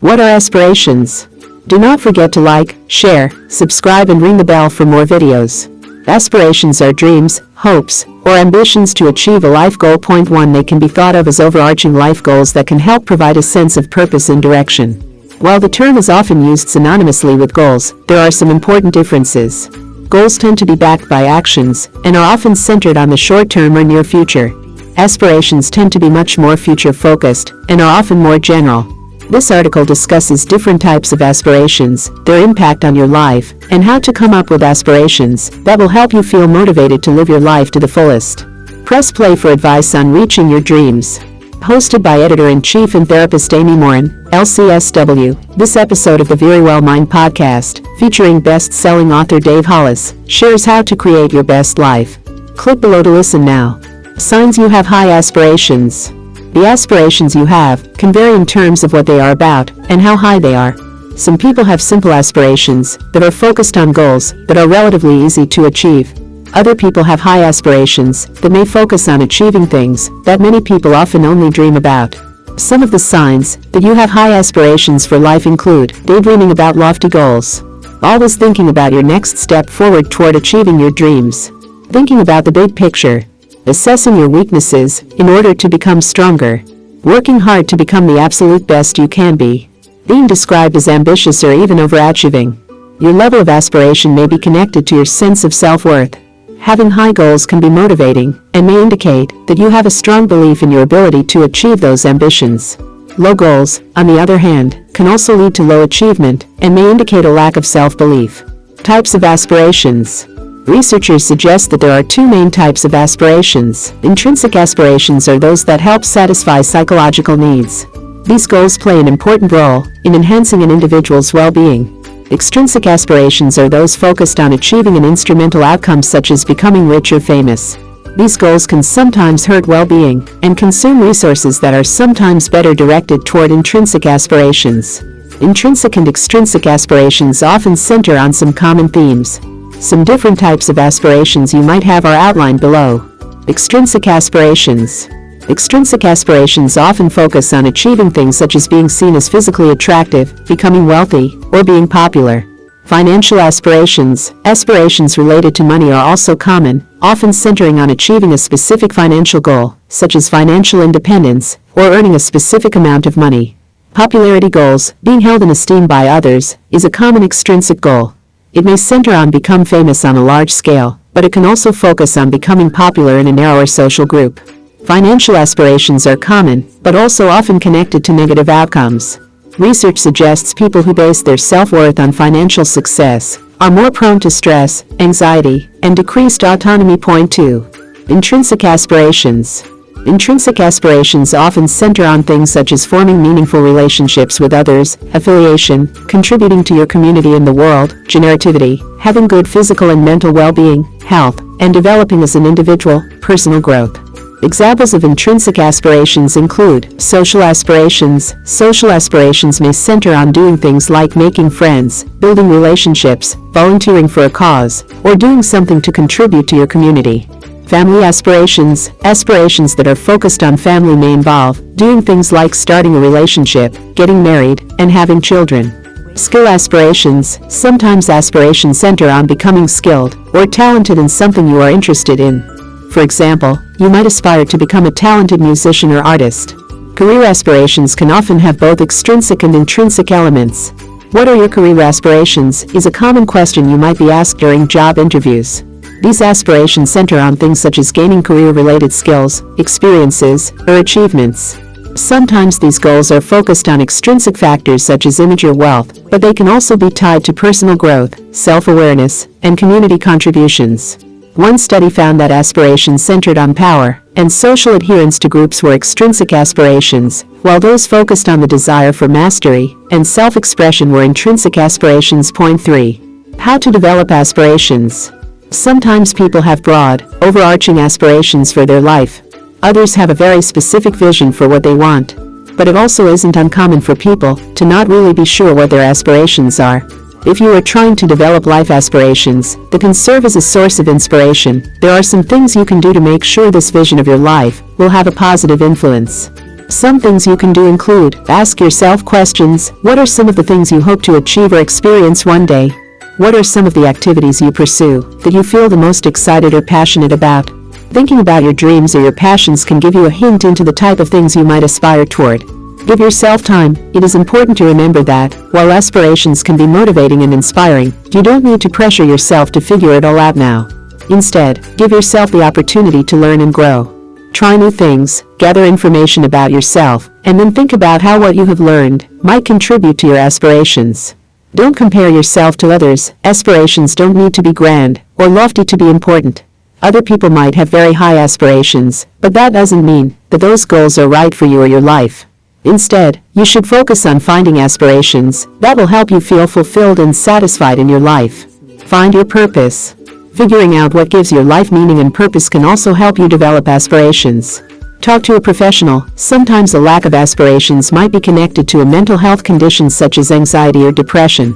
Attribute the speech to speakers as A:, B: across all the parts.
A: What are aspirations? Do not forget to like, share, subscribe and ring the bell for more videos. Aspirations are dreams, hopes, or ambitions to achieve a life goal. Point 1. They can be thought of as overarching life goals that can help provide a sense of purpose and direction. While the term is often used synonymously with goals, there are some important differences. Goals tend to be backed by actions, and are often centered on the short term or near future. Aspirations tend to be much more future-focused, and are often more general. This article discusses different types of aspirations, their impact on your life, and how to come up with aspirations that will help you feel motivated to live your life to the fullest. Press play for advice on reaching your dreams. Hosted by Editor-in-Chief and Therapist Amy Morin, LCSW, this episode of the Very Well Mind podcast, featuring best-selling author Dave Hollis, shares how to create your best life. Click below to listen now. Signs you have high aspirations. The aspirations you have can vary in terms of what they are about and how high they are. Some people have simple aspirations that are focused on goals that are relatively easy to achieve. Other people have high aspirations that may focus on achieving things that many people often only dream about. Some of the signs that you have high aspirations for life include daydreaming about lofty goals, always thinking about your next step forward toward achieving your dreams, thinking about the big picture, assessing your weaknesses in order to become stronger, working hard to become the absolute best you can be, being described as ambitious or even overachieving. Your level of aspiration may be connected to your sense of self-worth. Having high goals can be motivating and may indicate that you have a strong belief in your ability to achieve those ambitions. Low goals, on the other hand, can also lead to low achievement and may indicate a lack of self-belief. Types of aspirations. Researchers suggest that there are two main types of aspirations. Intrinsic aspirations are those that help satisfy psychological needs. These goals play an important role in enhancing an individual's well-being. Extrinsic aspirations are those focused on achieving an instrumental outcome such as becoming rich or famous. These goals can sometimes hurt well-being and consume resources that are sometimes better directed toward intrinsic aspirations. Intrinsic and extrinsic aspirations often center on some common themes. Some different types of aspirations you might have are outlined below. Extrinsic aspirations. Extrinsic aspirations often focus on achieving things such as being seen as physically attractive, becoming wealthy, or being popular. Financial aspirations. Aspirations related to money are also common, often centering on achieving a specific financial goal, such as financial independence, or earning a specific amount of money. Popularity goals. Being held in esteem by others is a common extrinsic goal. It may center on become famous on a large scale, but it can also focus on becoming popular in a narrower social group. Financial aspirations are common, but also often connected to negative outcomes. Research suggests people who base their self-worth on financial success are more prone to stress, anxiety, and decreased autonomy. Point 2. Intrinsic aspirations. Intrinsic aspirations often center on things such as forming meaningful relationships with others, affiliation, contributing to your community and the world, generativity, having good physical and mental well-being, health, and developing as an individual, personal growth. Examples of intrinsic aspirations include social aspirations. Social aspirations may center on doing things like making friends, building relationships, volunteering for a cause, or doing something to contribute to your community. Family aspirations. Aspirations that are focused on family may involve doing things like starting a relationship, getting married, and having children. Skill aspirations. Sometimes aspirations center on becoming skilled or talented in something you are interested in. For example, you might aspire to become a talented musician or artist. Career aspirations can often have both extrinsic and intrinsic elements. What are your career aspirations is a common question you might be asked during job interviews. These aspirations center on things such as gaining career-related skills, experiences, or achievements. Sometimes these goals are focused on extrinsic factors such as image or wealth, but they can also be tied to personal growth, self-awareness, and community contributions. One study found that aspirations centered on power and social adherence to groups were extrinsic aspirations, while those focused on the desire for mastery and self-expression were intrinsic aspirations. Point 3. How to develop aspirations. Sometimes people have broad, overarching aspirations for their life. Others have a very specific vision for what they want. But it also isn't uncommon for people to not really be sure what their aspirations are. If you are trying to develop life aspirations that can serve as a source of inspiration, there are some things you can do to make sure this vision of your life will have a positive influence. Some things you can do include: ask yourself questions. What are some of the things you hope to achieve or experience one day? What are some of the activities you pursue that you feel the most excited or passionate about? Thinking about your dreams or your passions can give you a hint into the type of things you might aspire toward. Give yourself time. It is important to remember that, while aspirations can be motivating and inspiring, you don't need to pressure yourself to figure it all out now. Instead, give yourself the opportunity to learn and grow. Try new things, gather information about yourself, and then think about how what you have learned might contribute to your aspirations. Don't compare yourself to others. Aspirations don't need to be grand or lofty to be important. Other people might have very high aspirations, but that doesn't mean that those goals are right for you or your life. Instead, you should focus on finding aspirations that will help you feel fulfilled and satisfied in your life. Find your purpose. Figuring out what gives your life meaning and purpose can also help you develop aspirations. Talk to a professional. Sometimes a lack of aspirations might be connected to a mental health condition such as anxiety or depression.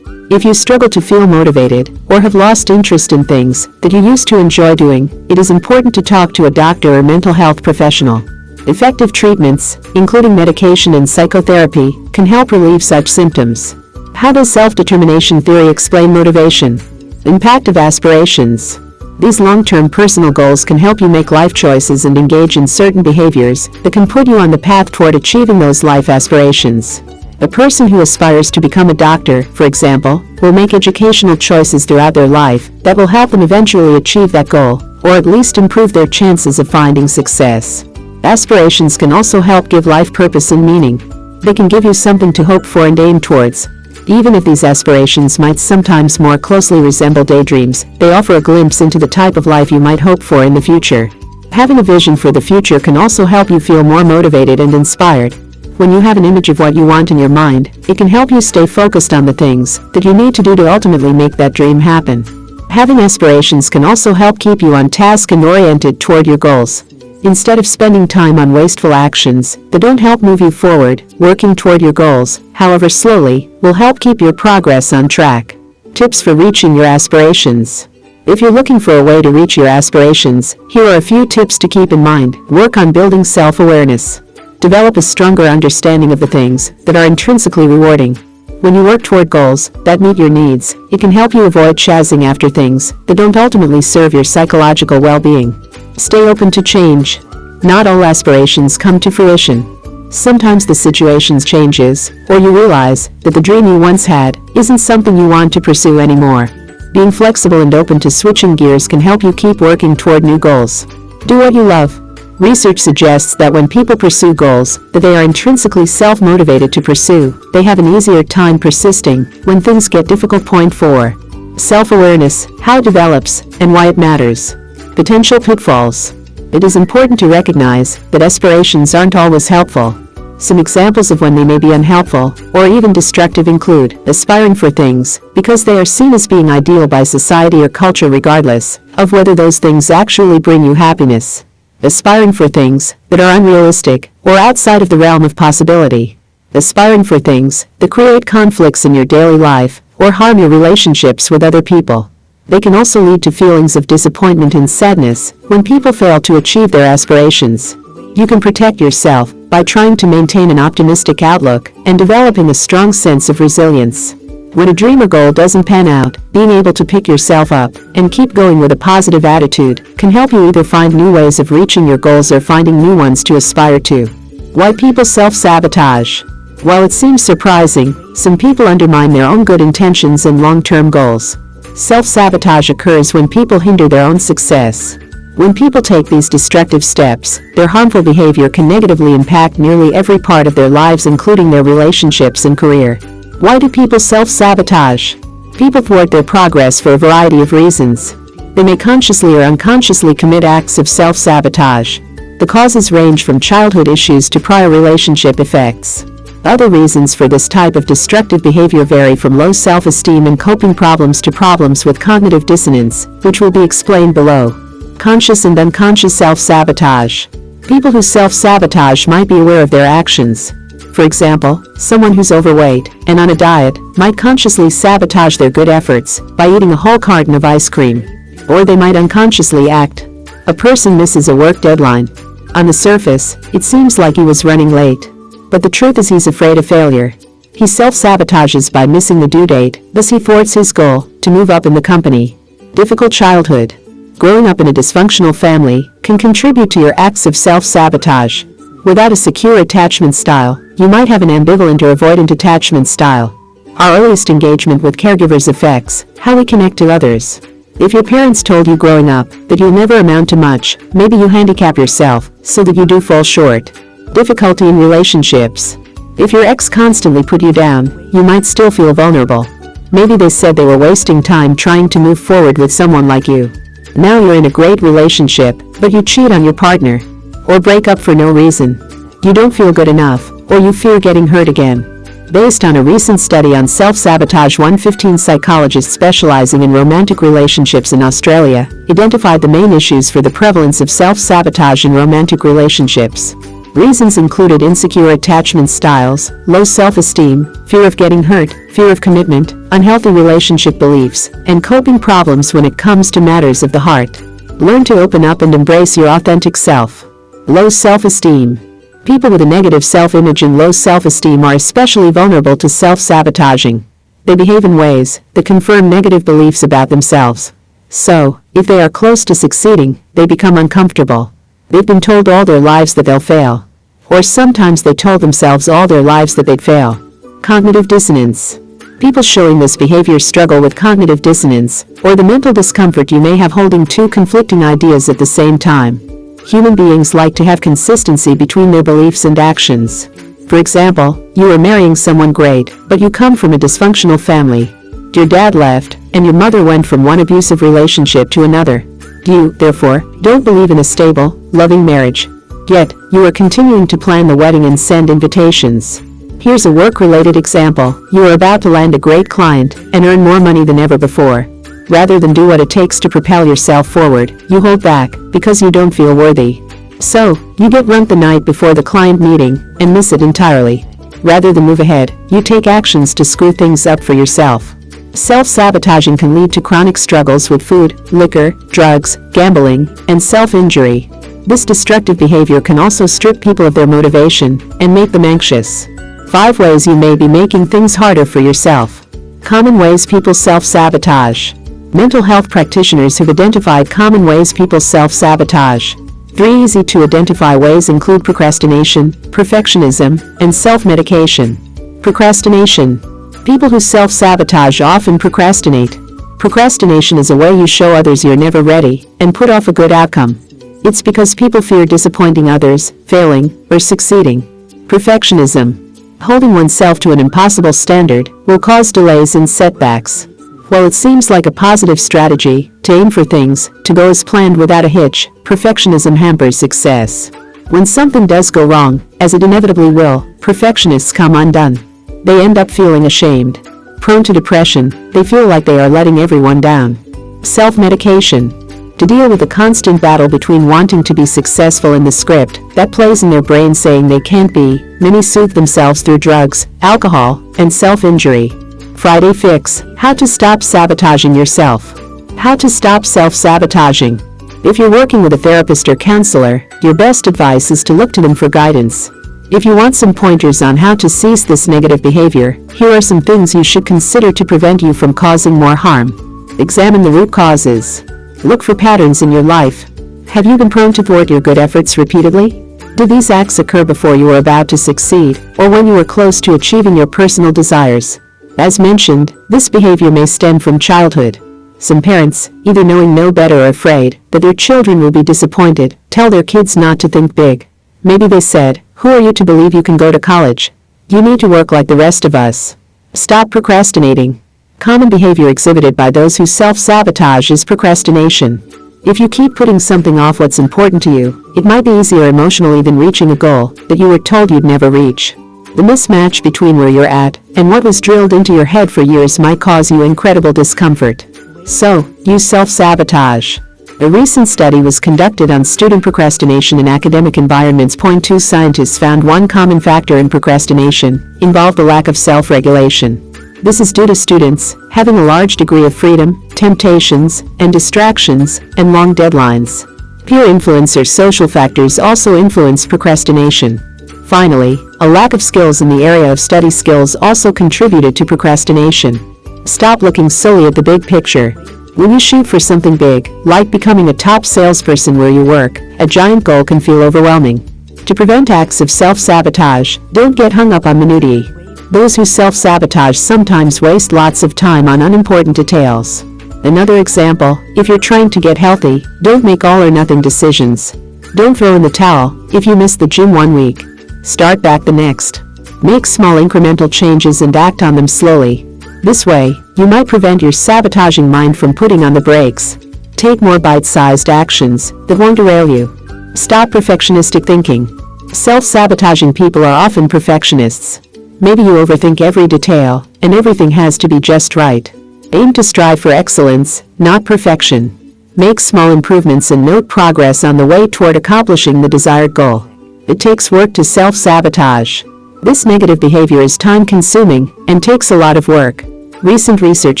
A: If you struggle to feel motivated or have lost interest in things that you used to enjoy doing, it is important to talk to a doctor or mental health professional. Effective treatments, including medication and psychotherapy, can help relieve such symptoms. How does self-determination theory explain motivation? Impact of aspirations. These long-term personal goals can help you make life choices and engage in certain behaviors that can put you on the path toward achieving those life aspirations. A person who aspires to become a doctor, for example, will make educational choices throughout their life that will help them eventually achieve that goal, or at least improve their chances of finding success. Aspirations can also help give life purpose and meaning. They can give you something to hope for and aim towards. Even if these aspirations might sometimes more closely resemble daydreams, they offer a glimpse into the type of life you might hope for in the future. Having a vision for the future can also help you feel more motivated and inspired. When you have an image of what you want in your mind, it can help you stay focused on the things that you need to do to ultimately make that dream happen. Having aspirations can also help keep you on task and oriented toward your goals. Instead of spending time on wasteful actions that don't help move you forward, working toward your goals, however slowly, will help keep your progress on track. Tips for reaching your aspirations. If you're looking for a way to reach your aspirations, here are a few tips to keep in mind. Work on building self-awareness. Develop a stronger understanding of the things that are intrinsically rewarding. When you work toward goals that meet your needs, it can help you avoid chasing after things that don't ultimately serve your psychological well-being. Stay open to change. Not all aspirations come to fruition. Sometimes the situation changes, or you realize that the dream you once had isn't something you want to pursue anymore. Being flexible and open to switching gears can help you keep working toward new goals. Do what you love. Research suggests that when people pursue goals that they are intrinsically self-motivated to pursue, they have an easier time persisting when things get difficult. Point 4. Self-awareness, how it develops, and why it matters. Potential pitfalls. It is important to recognize that aspirations aren't always helpful. Some examples of when they may be unhelpful, or even destructive include aspiring for things because they are seen as being ideal by society or culture regardless of whether those things actually bring you happiness. Aspiring for things that are unrealistic or outside of the realm of possibility. Aspiring for things that create conflicts in your daily life or harm your relationships with other people. They can also lead to feelings of disappointment and sadness when people fail to achieve their aspirations. You can protect yourself by trying to maintain an optimistic outlook and developing a strong sense of resilience. When a dream or goal doesn't pan out, being able to pick yourself up and keep going with a positive attitude can help you either find new ways of reaching your goals or finding new ones to aspire to. Why people self-sabotage. While it seems surprising, some people undermine their own good intentions and long-term goals. Self-sabotage occurs when people hinder their own success. When people take these destructive steps, their harmful behavior can negatively impact nearly every part of their lives, including their relationships and career. Why do people self-sabotage? People thwart their progress for a variety of reasons. They may consciously or unconsciously commit acts of self-sabotage. The causes range from childhood issues to prior relationship effects. Other reasons for this type of destructive behavior vary from low self-esteem and coping problems to problems with cognitive dissonance, which will be explained below. Conscious and unconscious self-sabotage. People who self-sabotage might be aware of their actions. For example, someone who's overweight and on a diet might consciously sabotage their good efforts by eating a whole carton of ice cream. Or they might unconsciously act. A person misses a work deadline. On the surface, it seems like he was running late. But the truth is he's afraid of failure. He self-sabotages by missing the due date, thus he thwarts his goal to move up in the company. Difficult childhood. Growing up in a dysfunctional family can contribute to your acts of self-sabotage. Without a secure attachment style, you might have an ambivalent or avoidant attachment style. Our earliest engagement with caregivers affects how we connect to others. If your parents told you growing up that you'll never amount to much, maybe you handicap yourself so that you do fall short. Difficulty in relationships. If your ex constantly put you down, you might still feel vulnerable. Maybe they said they were wasting time trying to move forward with someone like you. Now you're in a great relationship, but you cheat on your partner. Or break up for no reason. You don't feel good enough, or you fear getting hurt again. Based on a recent study on self-sabotage, 115 psychologists specializing in romantic relationships in Australia identified the main issues for the prevalence of self-sabotage in romantic relationships. Reasons included insecure attachment styles, low self-esteem, fear of getting hurt, fear of commitment, unhealthy relationship beliefs, and coping problems when it comes to matters of the heart. Learn to open up and embrace your authentic self. Low self-esteem. People with a negative self-image and low self-esteem are especially vulnerable to self-sabotaging. They behave in ways that confirm negative beliefs about themselves. So, if they are close to succeeding, they become uncomfortable. They've been told all their lives that they'll fail. Or sometimes they told themselves all their lives that they'd fail. Cognitive dissonance. People showing this behavior struggle with cognitive dissonance, or the mental discomfort you may have holding two conflicting ideas at the same time. Human beings like to have consistency between their beliefs and actions. For example, you are marrying someone great, but you come from a dysfunctional family. Your dad left, and your mother went from one abusive relationship to another. You, therefore, don't believe in a stable, loving marriage. Yet, you are continuing to plan the wedding and send invitations. Here's a work-related example. You are about to land a great client and earn more money than ever before. Rather than do what it takes to propel yourself forward, you hold back because you don't feel worthy. So, you get drunk the night before the client meeting and miss it entirely. Rather than move ahead, you take actions to screw things up for yourself. Self-sabotaging can lead to chronic struggles with food, liquor, drugs, gambling, and self-injury. This destructive behavior can also strip people of their motivation and make them anxious. 5 ways you may be making things harder for yourself. Common ways people self-sabotage. Mental health practitioners have identified common ways people self-sabotage. 3 easy-to-identify ways include procrastination, perfectionism, and self-medication. Procrastination. People who self-sabotage often procrastinate. Procrastination is a way you show others you're never ready and put off a good outcome. It's because people fear disappointing others, failing, or succeeding. Perfectionism. Holding oneself to an impossible standard will cause delays and setbacks. While it seems like a positive strategy to aim for things to go as planned without a hitch, perfectionism hampers success. When something does go wrong, as it inevitably will, perfectionists come undone. They end up feeling ashamed. Prone to depression, they feel like they are letting everyone down. Self-medication. To deal with the constant battle between wanting to be successful and the script that plays in their brain saying they can't be, many soothe themselves through drugs, alcohol, and self-injury. Friday Fix. How to stop sabotaging yourself. How to stop self-sabotaging. If you're working with a therapist or counselor, your best advice is to look to them for guidance. If you want some pointers on how to cease this negative behavior, here are some things you should consider to prevent you from causing more harm. Examine the root causes. Look for patterns in your life. Have you been prone to thwart your good efforts repeatedly? Did these acts occur before you were about to succeed, or when you were close to achieving your personal desires? As mentioned, this behavior may stem from childhood. Some parents, either knowing no better or afraid that their children will be disappointed, tell their kids not to think big. Maybe they said, "Who are you to believe you can go to college? You need to work like the rest of us." Stop procrastinating. Common behavior exhibited by those who self-sabotage is procrastination. If you keep putting something off what's important to you, it might be easier emotionally than reaching a goal that you were told you'd never reach. The mismatch between where you're at and what was drilled into your head for years might cause you incredible discomfort. So, you self-sabotage. A recent study was conducted on student procrastination in academic environments. 2 Scientists found one common factor in procrastination involved a lack of self-regulation. This is due to students having a large degree of freedom, temptations, and distractions, and long deadlines. Peer influence or social factors also influence procrastination. Finally, a lack of skills in the area of study skills also contributed to procrastination. Stop looking solely at the big picture. When you shoot for something big, like becoming a top salesperson where you work, a giant goal can feel overwhelming. To prevent acts of self-sabotage, don't get hung up on minutiae. Those who self-sabotage sometimes waste lots of time on unimportant details. Another example, if you're trying to get healthy, don't make all or nothing decisions. Don't throw in the towel if you miss the gym one week. Start back the next. Make small incremental changes and act on them slowly. This way, you might prevent your sabotaging mind from putting on the brakes. Take more bite-sized actions that won't derail you. Stop perfectionistic thinking. Self-sabotaging people are often perfectionists. Maybe you overthink every detail, and everything has to be just right. Aim to strive for excellence, not perfection. Make small improvements and note progress on the way toward accomplishing the desired goal. It takes work to self-sabotage. This negative behavior is time-consuming and takes a lot of work. Recent research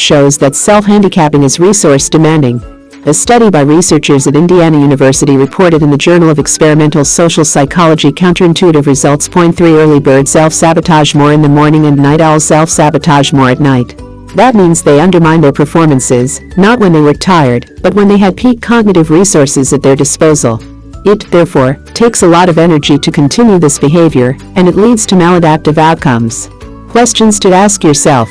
A: shows that self-handicapping is resource-demanding. A study by researchers at Indiana University reported in the Journal of Experimental Social Psychology counterintuitive results. 3 Early birds self-sabotage more in the morning and night owls self-sabotage more at night. That means they undermine their performances, not when they were tired, but when they had peak cognitive resources at their disposal. It, therefore, takes a lot of energy to continue this behavior, and it leads to maladaptive outcomes. Questions to ask yourself.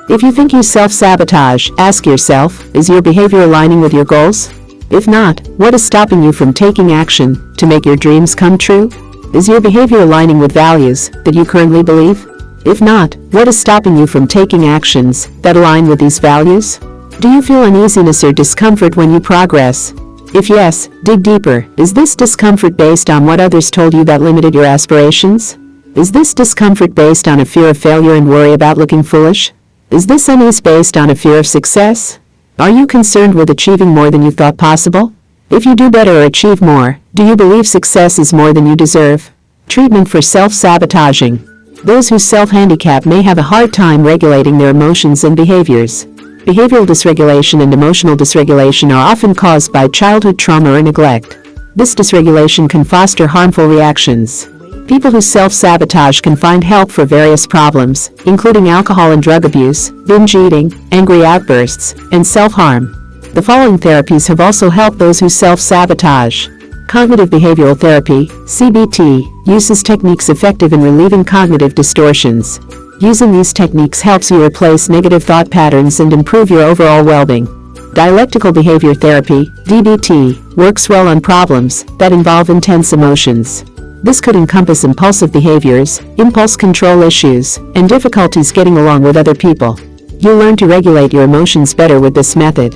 A: If you think you self-sabotage, ask yourself, is your behavior aligning with your goals? If not, what is stopping you from taking action to make your dreams come true? Is your behavior aligning with values that you currently believe? If not, what is stopping you from taking actions that align with these values? Do you feel uneasiness or discomfort when you progress? If yes, dig deeper. Is this discomfort based on what others told you that limited your aspirations? Is this discomfort based on a fear of failure and worry about looking foolish? Is this unease based on a fear of success? Are you concerned with achieving more than you thought possible? If you do better or achieve more, do you believe success is more than you deserve? Treatment for self-sabotaging. Those who self-handicap may have a hard time regulating their emotions and behaviors. Behavioral dysregulation and emotional dysregulation are often caused by childhood trauma or neglect. This dysregulation can foster harmful reactions. People who self-sabotage can find help for various problems, including alcohol and drug abuse, binge eating, angry outbursts, and self-harm. The following therapies have also helped those who self-sabotage. Cognitive behavioral therapy, CBT, uses techniques effective in relieving cognitive distortions. Using these techniques helps you replace negative thought patterns and improve your overall well-being. Dialectical behavior therapy, DBT, works well on problems that involve intense emotions. This could encompass impulsive behaviors, impulse control issues, and difficulties getting along with other people. You'll learn to regulate your emotions better with this method.